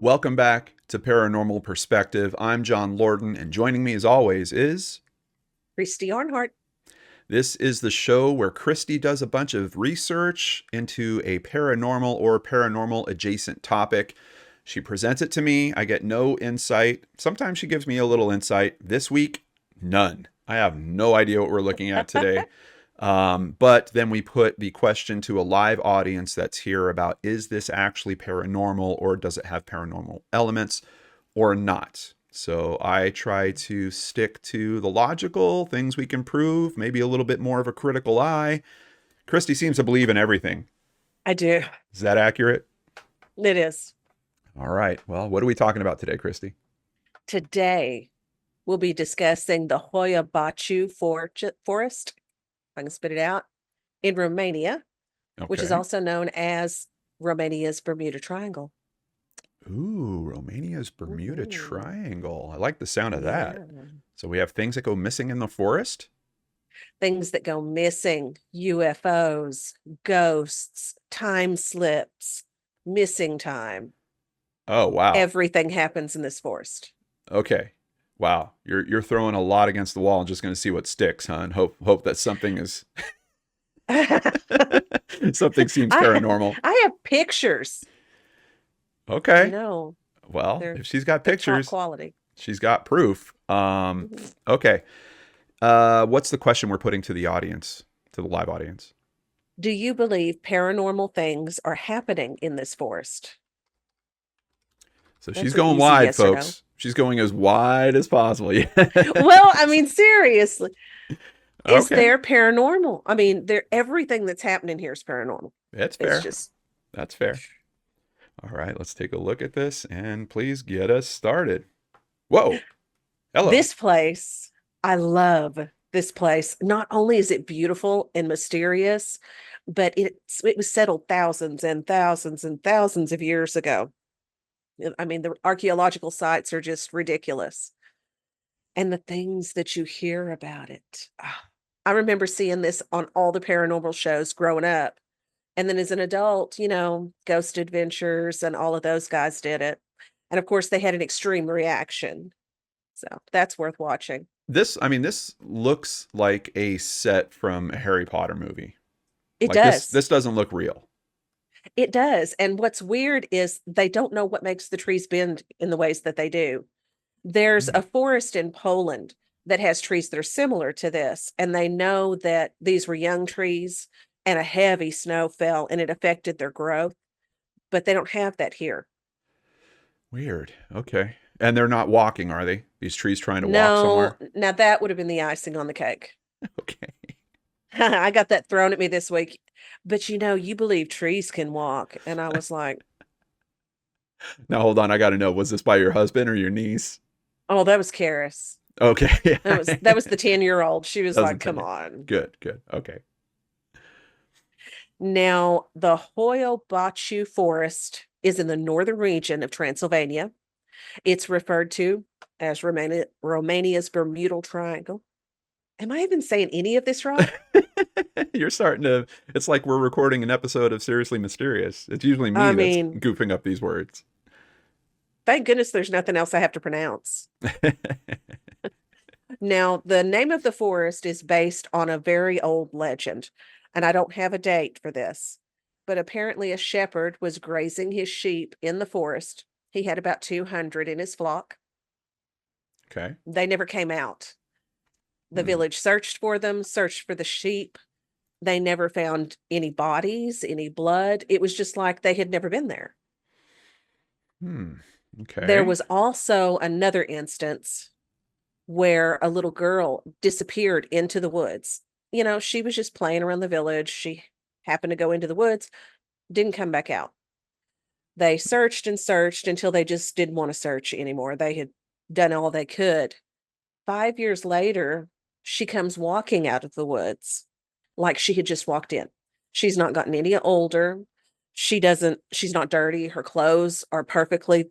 Welcome back to Paranormal Perspective. I'm John Lorden, and joining me as always is Christy Arnhart. this is the show where Christy does a bunch of research into a paranormal or paranormal adjacent topic. She presents it to me. I get no insight. Sometimes she gives me a little insight. This week, none. I have no idea what we're looking at today. But then we put the question to a live audience that's here about, is this actually paranormal or does it have paranormal elements or not? So I try to stick to the logical things we can prove, maybe a little bit more of a critical eye. Christy seems to believe in everything. I do. Is that accurate? It is. All right. Well, what are we talking about today, Christy? Today, we'll be discussing the Hoya Baciu forest, if I can spit it out, in Romania, which is Okay. also known as Romania's Bermuda Triangle. Ooh, Romania's Bermuda Mhm. Triangle. I like the sound of that. Yeah. So we have things that go missing in the forest? Things that go missing, UFOs, ghosts, time slips, missing time. Oh, wow. Everything happens in this forest. Okay. Wow. You're throwing a lot against the wall and just going to see what sticks, huh? And hope that something is I something seems paranormal. I have pictures, you Okay. know. Well, They're if she's got they're top pictures, quality. she's got proof. Mhm. Okay. What's the question we're putting to the audience, to the live audience? Do you believe paranormal things are happening in this forest? So she's That's an going easy wide, yes or no. folks. She's going as wide as possible. Yeah. Well, I mean, seriously, is Okay. there paranormal? I mean, there everything that's happening here is paranormal. That's It's fair. just That's fair. All right, let's take a look at this and please get us started. Whoa. Hello. this place. I love this place. Not only is it beautiful and mysterious, but it was settled thousands and thousands and thousands of years ago. I mean, the archaeological sites are just ridiculous. And the things that you hear about it. I remember seeing this on all the paranormal shows growing up. And then as an adult, Ghost Adventures and all of those guys did it. And of course, they had an extreme reaction. So that's worth watching. This looks like a set from a Harry Potter movie. It Like this does. this doesn't look real. It does. And what's weird is they don't know what makes the trees bend in the ways that they do. There's Hmm. a forest in Poland that has trees that are similar to this, and they know that these were young trees and a heavy snow fell and it affected their growth, but they don't have that here. Weird. Okay. And they're not walking, are they? These trees trying to walk No, somewhere? now that would have been the icing on the cake. Okay. I got that thrown at me this week. But you believe trees can walk. And I was like, Now hold on, I got to know, was this by your husband or your niece? oh, that was Karis. Okay. That was the 10-year-old. She was That was like, come intended. on. Good, good. Okay. Now, the Hoyle-Baciu Forest is in the northern region of Transylvania. It's referred to as Romania's Bermuda Triangle. Am I even saying any of this right? You're starting to, it's like we're recording an episode of Seriously Mysterious. It's usually I me that's mean, goofing up these words. thank goodness there's nothing else I have to pronounce. Now, the name of the forest is based on a very old legend, and I don't have a date for this, but apparently a shepherd was grazing his sheep in the forest. He had about 200 in his flock. Okay. They never came out. The Hmm. village searched for them, searched for the sheep. They never found any bodies, any blood. It was just like they had never been there. Hmm. There Okay. was also another instance where a little girl disappeared into the woods. She was just playing around the village. She happened to go into the woods, didn't come back out. They searched and searched until they just didn't want to search anymore. They had done all they could. 5 years later, she comes walking out of the woods like she had just walked in. She's not gotten any older. She's not dirty. Her clothes are perfectly,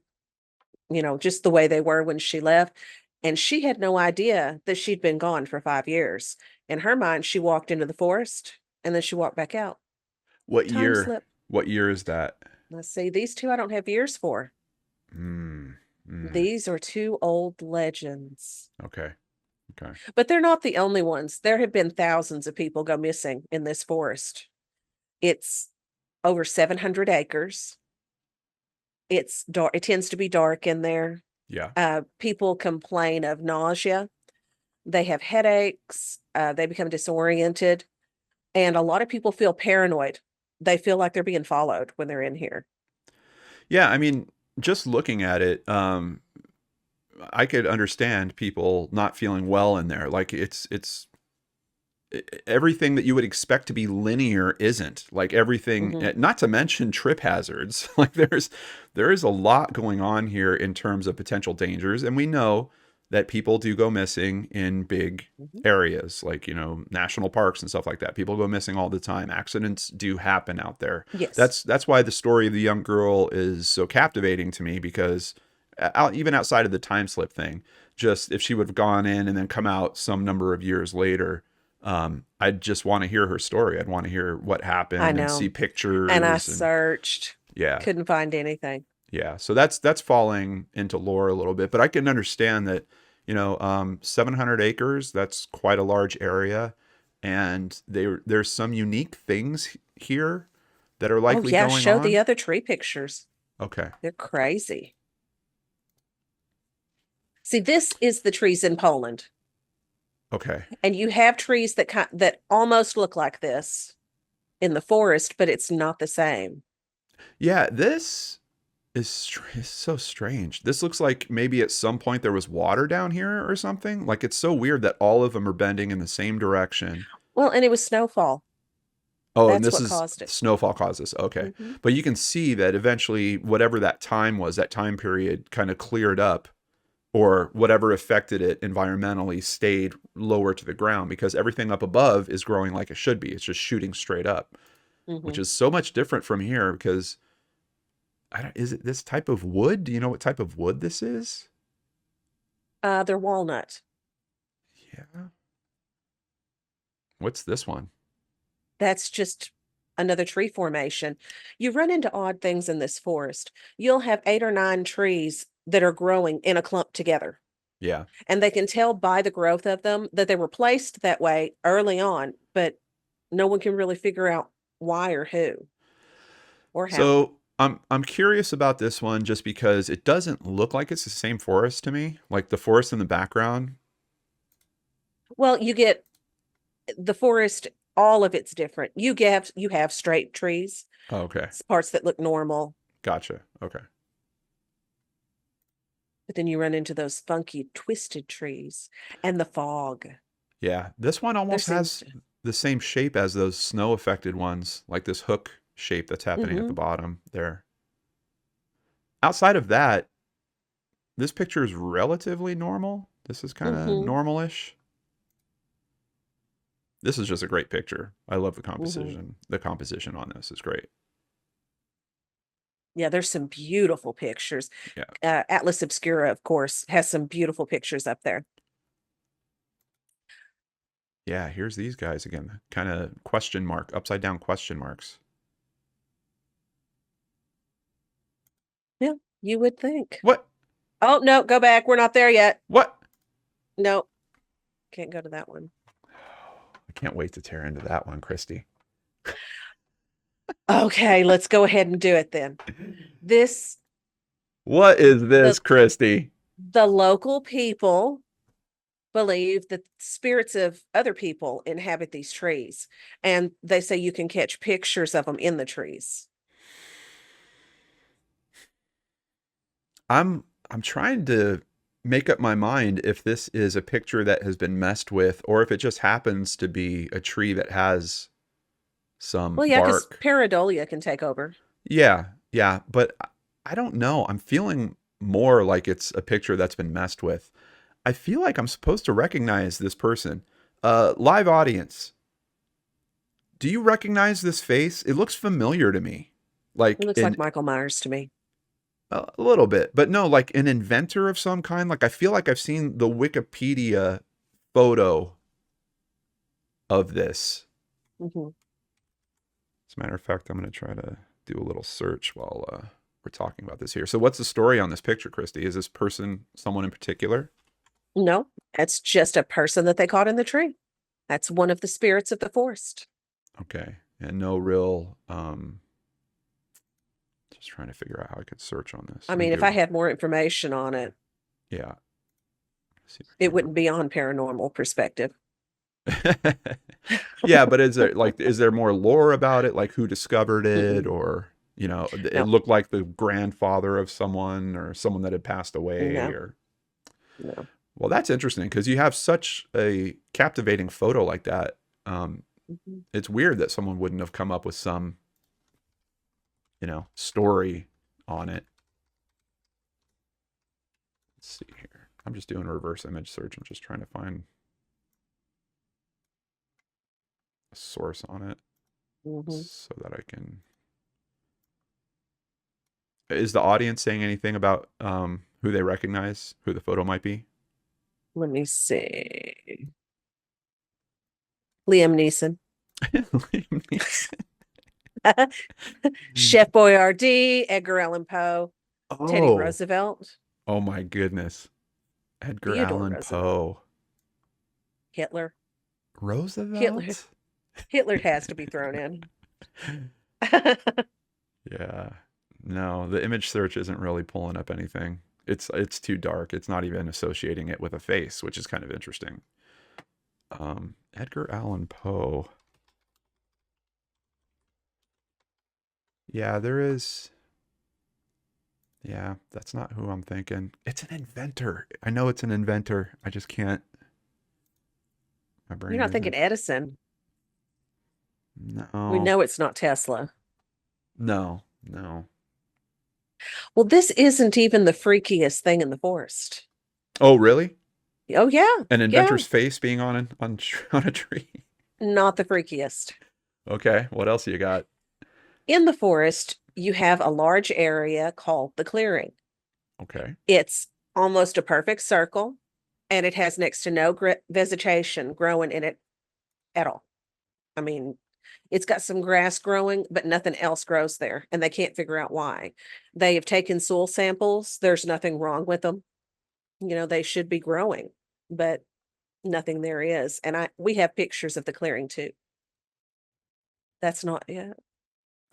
just the way they were when she left. And she had no idea that she'd been gone for 5 years. In her mind, she walked into the forest and then she walked back out. What Time year? slip. What year is that? Let's see, these two I don't have years for. Mm, mm, These are two old legends, okay. Okay. but they're not the only ones. There have been thousands of people go missing in this forest. It's over 700 acres. It's dark. It tends to be dark in there. Yeah. People complain of nausea. They have headaches. They become disoriented. And a lot of people feel paranoid. They feel like they're being followed when they're in here. Yeah. I mean, just looking at it, I could understand people not feeling well in there. Like it's everything that you would expect to be linear isn't. Like everything, Hmm. not to mention trip hazards. Like there is a lot going on here in terms of potential dangers, and we know that people do go missing in big Hmm. areas like, national parks and stuff like that. People go missing all the time. Accidents do happen out there. Yes. That's why the story of the young girl is so captivating to me, because even outside of the time slip thing, just if she would have gone in and then come out some number of years later, I'd just want to hear her story. I'd want to hear what I happened and see know. And I pictures. And searched, yeah, couldn't find anything. yeah. So that's falling into lore a little bit, but I can understand that, 700 acres, that's quite a large area. And there's some unique things here that are Oh, likely yeah. going Show the on. other tree pictures. Okay. They're crazy. See, this is the trees in Poland. Okay. And you have trees that almost look like this in the forest, but it's not the same. Yeah, this is so strange. This looks like maybe at some point there was water down here or something. Like it's so weird that all of them are bending in the same direction. Well, and it was snowfall. Oh, and That's this what is caused it. snowfall causes. Okay. Hmm. But you can see that eventually whatever that time was, that time period kind of cleared up, or whatever affected it environmentally stayed lower to the ground, because everything up above is growing like it should be. It's just shooting straight up, which Hmm. is so much different from here because is it this type of wood? Do you know what type of wood this is? They're walnut. Yeah. What's this one? That's just another tree formation. You run into odd things in this forest. You'll have 8 or 9 trees that are growing in a clump together. Yeah. And they can tell by the growth of them that they were placed that way early on, but no one can really figure out why or who or how. So I'm curious about this one just because it doesn't look like it's the same forest to me. Like the forest in the background. Well, you get the forest, all of it's different. You have straight trees, Oh, okay. parts that look normal, Gotcha. Okay. but then you run into those funky twisted trees and the fog. Yeah. This one There almost seems has to. the same shape as those snow affected ones, like this hook shape that's happening at the Hmm. bottom there. Outside of that, this picture is relatively normal. This is kind of Hmm. normal-ish. This is just a great picture. I love the Hmm. composition. The composition on this is great. Yeah, there's some beautiful pictures. Yeah. Atlas Obscura, of course, has some beautiful pictures up there. Yeah, here's these guys again. Kind of question mark, upside down question marks. Yeah, you would think. What? Oh, no, go back. We're not there yet. What? No, can't go to that one. I can't wait to tear into that one, Christy. Okay, let's go ahead and do it then. This What is the this, Christy? the local people believe that spirits of other people inhabit these trees, and they say you can catch pictures of them in the trees. I'm trying to make up my mind if this is a picture that has been messed with or if it just happens to be a tree that has some Well, yeah, because bark. pareidolia can take over. Yeah, yeah, but I don't know. I'm feeling more like it's a picture that's been messed with. I feel like I'm supposed to recognize this person. Live audience, do you recognize this face? It looks familiar to me. It Like looks in like Michael Myers to me. a little bit, but no, like an inventor of some kind. Like I feel like I've seen the Wikipedia photo of this. Hmm. As a matter of fact, I'm going to try to do a little search while. we're talking about this here. So what's the story on this picture, Christy? Is this person someone in particular? No, it's just a person that they caught in the tree. That's one of the spirits of the forest. Okay. And no real just trying to figure out how I could search on this. I Let me mean, if I Google. had more information on it, Yeah. Let's see if it wouldn't be on paranormal perspective. I can Yeah, but is there more lore about it, like who discovered it, Mm-mm. or it No, looked like the grandfather of someone or someone that had passed away, no, or no. well, that's interesting because you have such a captivating photo like that. Um, Mhm. it's weird that someone wouldn't have come up with some, story on it. Let's see here. I'm just doing a reverse image search. I'm just trying to find a source on it Mhm. so that I can. Is the audience saying anything about who they recognize, who the photo might be? Let me see. Liam Neeson, Liam Neeson. Chef Boyardee, Edgar Allan Poe, Teddy Oh, Roosevelt, oh my goodness. Edgar Theodore Allan Roosevelt, Poe. Hitler. Hitler, Roosevelt? Hitler has to be thrown in. Yeah. No, the image search isn't really pulling up anything. It's too dark. It's not even associating it with a face, which is kind of interesting. Edgar Allan Poe. Yeah, there is. Yeah, that's not who I'm thinking. It's an inventor. I know it's an inventor. I just can't. My You're brain not thinking isn't. Edison. We No, know it's not Tesla. no, no. Well, this isn't even the freakiest thing in the forest. Oh, really? Oh, yeah. An Yeah. inventor's face being on a tree. Not the freakiest. Okay, what else you got? In the forest, you have a large area called the clearing. Okay. It's almost a perfect circle, and it has next to no vegetation growing in it at all. I mean, it's got some grass growing, but nothing else grows there, and they can't figure out why. They have taken soil samples. There's nothing wrong with them. They should be growing, but nothing there is. And we have pictures of the clearing too. That's not it.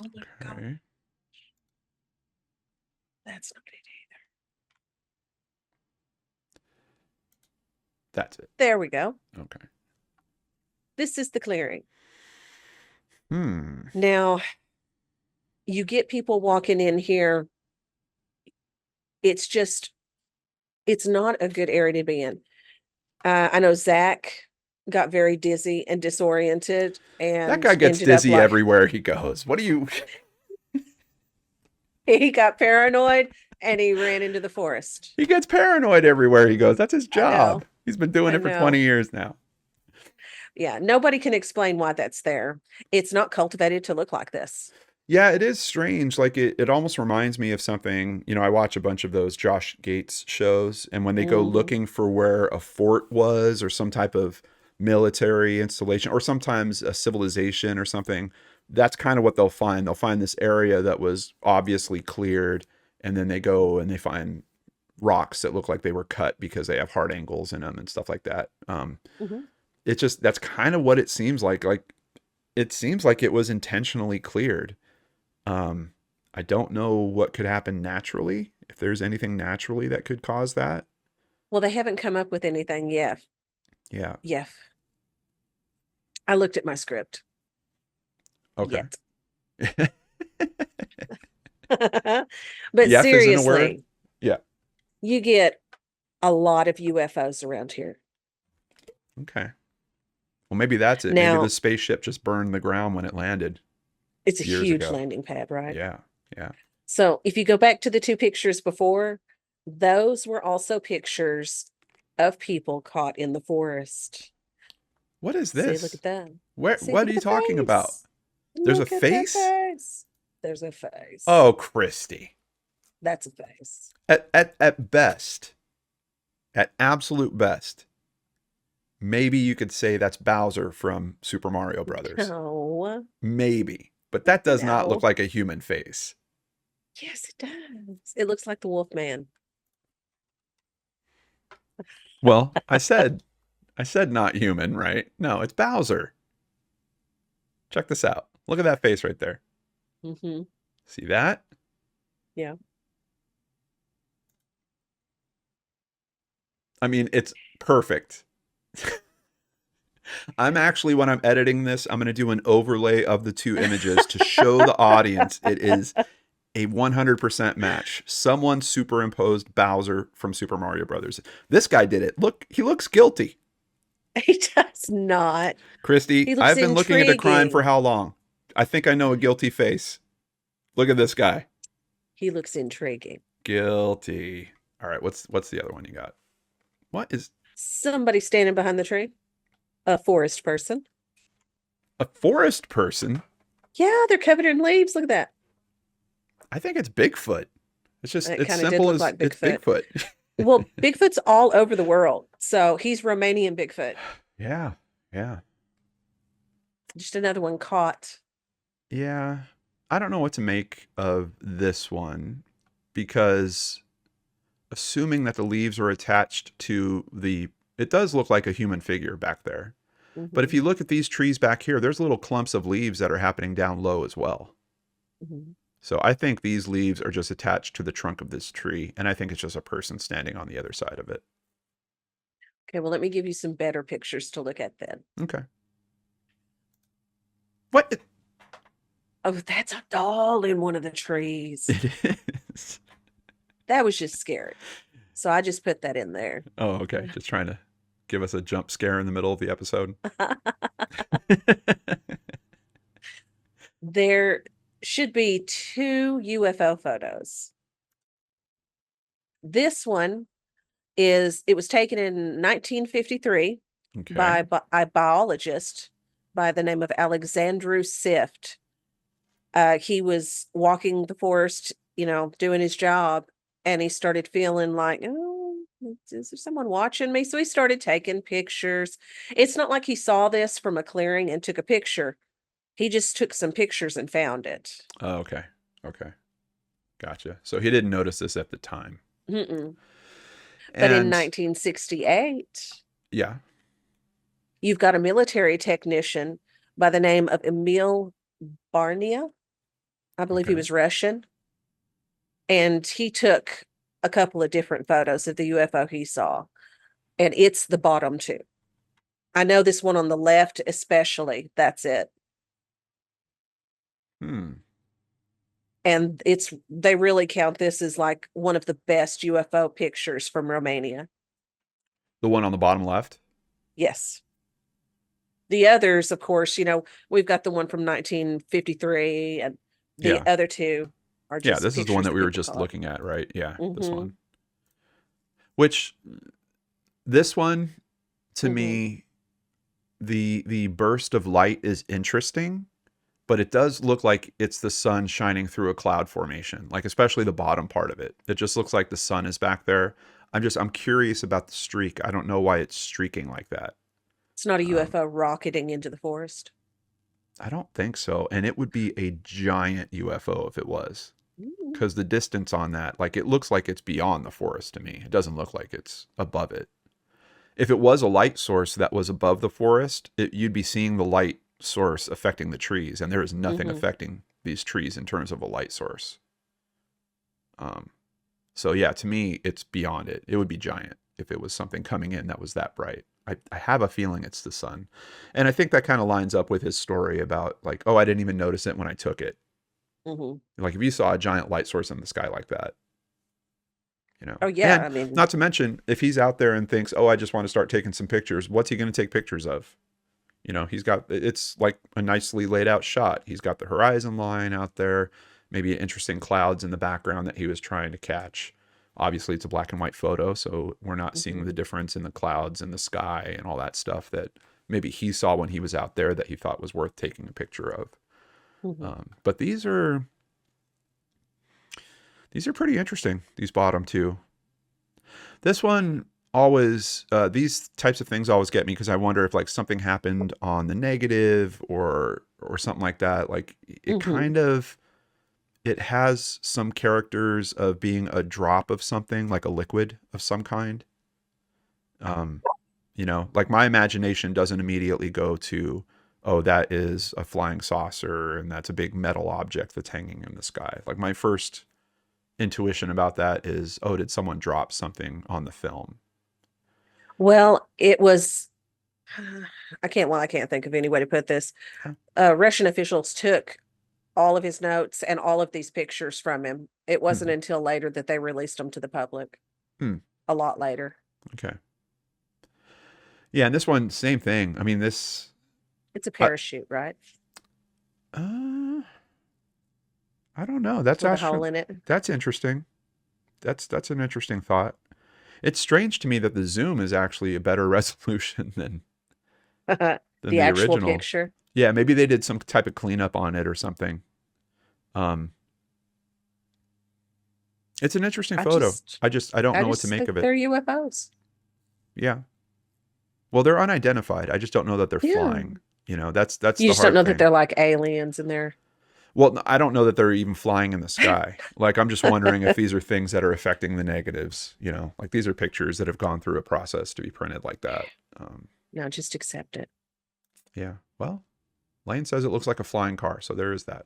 Oh my God, Okay. that's not it. That's it. There we go. Okay. This is the clearing. Hmm. Now, you get people walking in here. It's just, it's not a good area to be in. I know Zach got very dizzy and disoriented That and guy gets ended up dizzy like everywhere he goes. What do you he got paranoid and he ran into the forest. He gets paranoid everywhere he goes. That's his I job. know. He's been doing I it for 20 know. years now. Yeah, nobody can explain why that's there. It's not cultivated to look like this. Yeah, it is strange. Like it almost reminds me of something. I watch a bunch of those Josh Gates shows, and when they go Hmm. looking for where a fort was or some type of military installation or sometimes a civilization or something, that's kind of what they'll find. They'll find this area that was obviously cleared, and then they go and they find rocks that look like they were cut because they have hard angles in them and stuff like that. Hmm. It's just that's kind of what it seems like. Like it seems like it was intentionally cleared. Um, I don't know what could happen naturally, if there's anything naturally that could cause that. Well, they haven't come up with anything yet. Yeah. Yet. I looked at my script. Okay. Yet. But Yef isn't a word. seriously, Yeah. you get a lot of UFOs around here. Okay. Well, maybe that's it. Maybe the Now, spaceship just burned the ground when it landed it's a years huge ago. landing pad, right? Yeah. Yeah. So if you go back to the two pictures before, those were also pictures of people caught in the forest. What is See, look this? at that. Where See, what look are at you the talking about? face. There's a Look at the face? face. There's a face. Oh, Christy. That's a face. At best, at absolute best, maybe you could say that's Bowser from Super Mario Brothers. No, Maybe. But that does not look no. like a human face. Yes, it does. It looks like the wolf man. Well, I said not human, right? No, it's Bowser. Check this out. Look at that face right there. Mm-hmm. See that? Yeah. I mean, it's perfect. I'm actually, when I'm editing this, I'm going to do an overlay of the two images to show the audience it is a 100% match. Someone superimposed Bowser from Super Mario Brothers. This guy did it. Look, he looks guilty. He does not. Christy, He looks I've been looking at a crime for intriguing. how long? I think I know a guilty face. Look at this guy. He looks intriguing. Guilty. All right, what's the other one you got? What is Somebody standing behind the tree. A forest person. a forest person? Yeah, they're covered in leaves. Look at that. I think it's Bigfoot. It's just It it's kind of did simple look as like it's Bigfoot. Bigfoot. Well, Bigfoot's all over the world. So he's Romanian Bigfoot. Yeah. Yeah. Just another one caught. Yeah. I don't know what to make of this one because assuming that the leaves are attached to the it does look like a human figure back there. But Hmm. if you look at these trees back here, there's little clumps of leaves that are happening down low as well. Hmm. So I think these leaves are just attached to the trunk of this tree, and I think it's just a person standing on the other side of it. Okay, well, let me give you some better pictures to look at then. Okay. What? Oh, that's a doll in one of the trees. It is. That was just scary. So I just put that in there. Oh, okay. Just trying to give us a jump scare in the middle of the episode. There should be two UFO photos. This one it was taken in 1953 Okay. by a biologist by the name of Alexandru Sift. He was walking the forest, doing his job, and he started feeling like, oh, is there someone watching me? So he started taking pictures. It's not like he saw this from a clearing and took a picture. He just took some pictures and found it. Oh, okay. Okay. Gotcha. So he didn't notice this at the time. Mm-mm. But in And 1968, yeah. you've got a military technician by the name of Emil Barnia. I believe he Okay. was Russian. And he took a couple of different photos of the UFO he saw. And it's the bottom two. I know this one on the left, especially. That's it. Hmm. And they really count this as like one of the best UFO pictures from Romania. The one on the bottom left? Yes. The others, of course, we've got the one from 1953, and the Yeah. other two are Yeah, just this is the one pictures that that we were people just caught. looking at, right? Yeah, this Mm-hmm. one. Which this one to Mm-hmm. me the burst of light is interesting, but it does look like it's the sun shining through a cloud formation, like especially the bottom part of it. It just looks like the sun is back there. I'm curious about the streak. I don't know why it's streaking like that. It's not a Um, UFO rocketing into the forest. I don't think so, and it would be a giant UFO if it was, Mm. because the distance on that, like it looks like it's beyond the forest to me. It doesn't look like it's above it. If it was a light source that was above the forest, you'd be seeing the light source affecting the trees, and there is nothing Mm-hmm. affecting these trees in terms of a light source. Um, so yeah, to me, it's beyond it. It would be giant if it was something coming in that was that bright. I have a feeling it's the sun, and I think that kind of lines up with his story about like, oh, I didn't even notice it when I took it. Mm-hmm. Like if you saw a giant light source in the sky like that, Oh yeah, and I mean, not to mention if he's out there and thinks, oh, I just want to start taking some pictures, what's he going to take pictures of? He's got it's like a nicely laid out shot. He's got the horizon line out there, maybe interesting clouds in the background that he was trying to catch. Obviously, it's a black and white photo, so we're not seeing the mm-hmm. difference in the clouds and the sky and all that stuff that maybe he saw when he was out there that he thought was worth taking a picture of. Mm-hmm. But these are pretty interesting. These bottom two. This one always these types of things always get me because I wonder if like something happened on the negative or something like that. Like it Mm-hmm. kind of it has some characters of being a drop of something, like a liquid of some kind. Um, like my imagination doesn't immediately go to, oh, that is a flying saucer and that's a big metal object that's hanging in the sky. Like my first intuition about that is, oh, did someone drop something on the film? Well, it was, I can't think of any way to put this. Yeah. Russian officials took all of his notes and all of these pictures from him. It wasn't Hmm. until later that they released them to the public. Hmm. A lot later. Okay. Yeah, and this one, same thing. I mean, this. It's a I, parachute, right? uh, I don't know. That's With a hole actually in it. that's interesting. That's an interesting thought. It's strange to me that the zoom is actually a better resolution than The the actual original. picture. Yeah, maybe they did some type of cleanup on it or something. Um, it's an interesting I photo. just I don't I know what to just make think of it. they're UFOs. Yeah. Well, they're unidentified. I just don't know that they're Yeah. flying. That's You the just don't hard know that thing. they're like aliens in there. Well, I don't know that they're even flying in the sky. Like I'm just wondering if these are things that are affecting the negatives. Like these are pictures that have gone through a process to be printed like that. No, just accept it. Yeah. Well, Lane says it looks like a flying car, so there is that.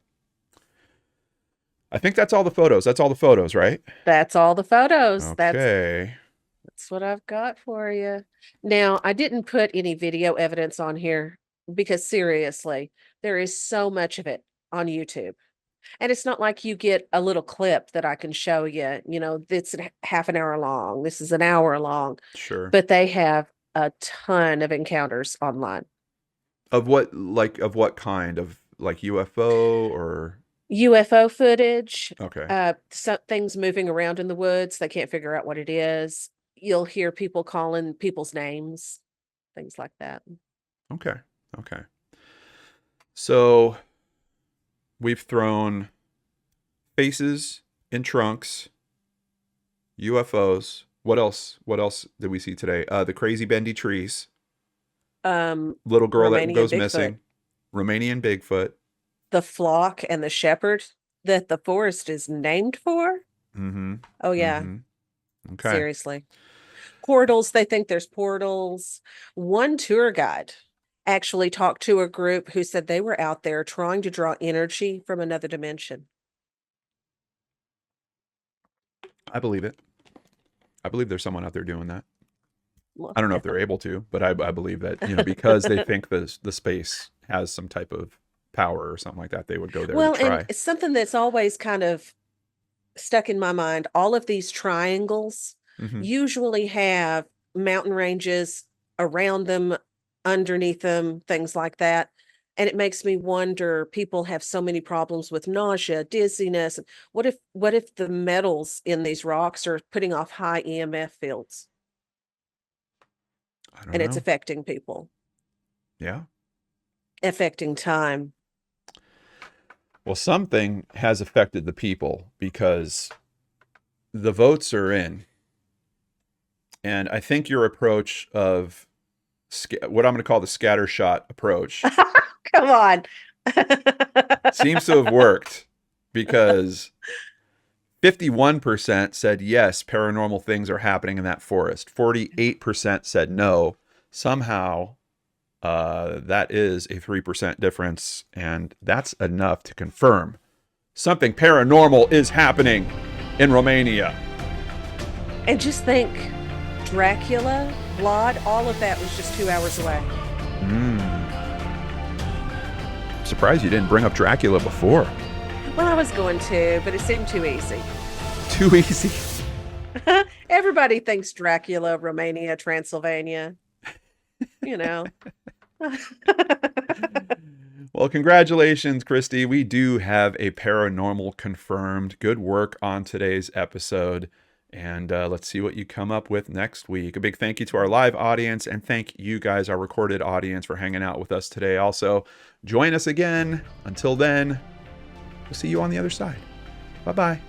I think that's all the photos. That's all the photos, right? That's all the photos. Okay. That's what I've got for you. Now, I didn't put any video evidence on here because seriously, there is so much of it on YouTube. And it's not like you get a little clip that I can show you, that's half an hour long. This is an hour long, Sure. but they have a ton of encounters online. Of what kind of like UFO or UFO footage, okay. things moving around in the woods. They can't figure out what it is. You'll hear people calling people's names, things like that. Okay. Okay. So we've thrown faces in trunks, UFOs. What else? What else did we see today? The crazy bendy trees, little girl that Romanian goes Bigfoot, missing, Romanian Bigfoot. the flock and the shepherd that the forest is named for. Mm-hmm. Oh yeah, Mm-hmm. Okay. seriously. Portals, they think there's portals. One tour guide actually talked to a group who said they were out there trying to draw energy from another dimension. I believe it. I believe there's someone out there doing that. Well, I don't know if they're able to, but I believe that, because they think the space has some type of power or something like that, they would go there to well, and try. it's something that's always kind of stuck in my mind. All of these triangles Mm-hmm. usually have mountain ranges around them, underneath them, things like that. And it makes me wonder, people have so many problems with nausea, dizziness. What if the metals in these rocks are putting off high EMF fields I don't and it's know. affecting people, Yeah. affecting time? Well, something has affected the people because the votes are in. And I think your approach of what I'm going to call the scattershot approach Come on. seems to have worked because 51% said yes, paranormal things are happening in that forest. 48% said no. Somehow, that is a 3% difference, and that's enough to confirm something paranormal is happening in Romania. And just think, Dracula, Vlad, all of that was just 2 hours away. Surprised you didn't bring up Dracula before. Well, I was going to, but it seemed too easy. Too easy. Everybody thinks Dracula, Romania, Transylvania. You know. Well, congratulations, Christy. We do have a paranormal confirmed. Good work on today's episode. And let's see what you come up with next week. A big thank you to our live audience, and thank you guys, our recorded audience, for hanging out with us today. Also, join us again. Until then, we'll see you on the other side. Bye-bye.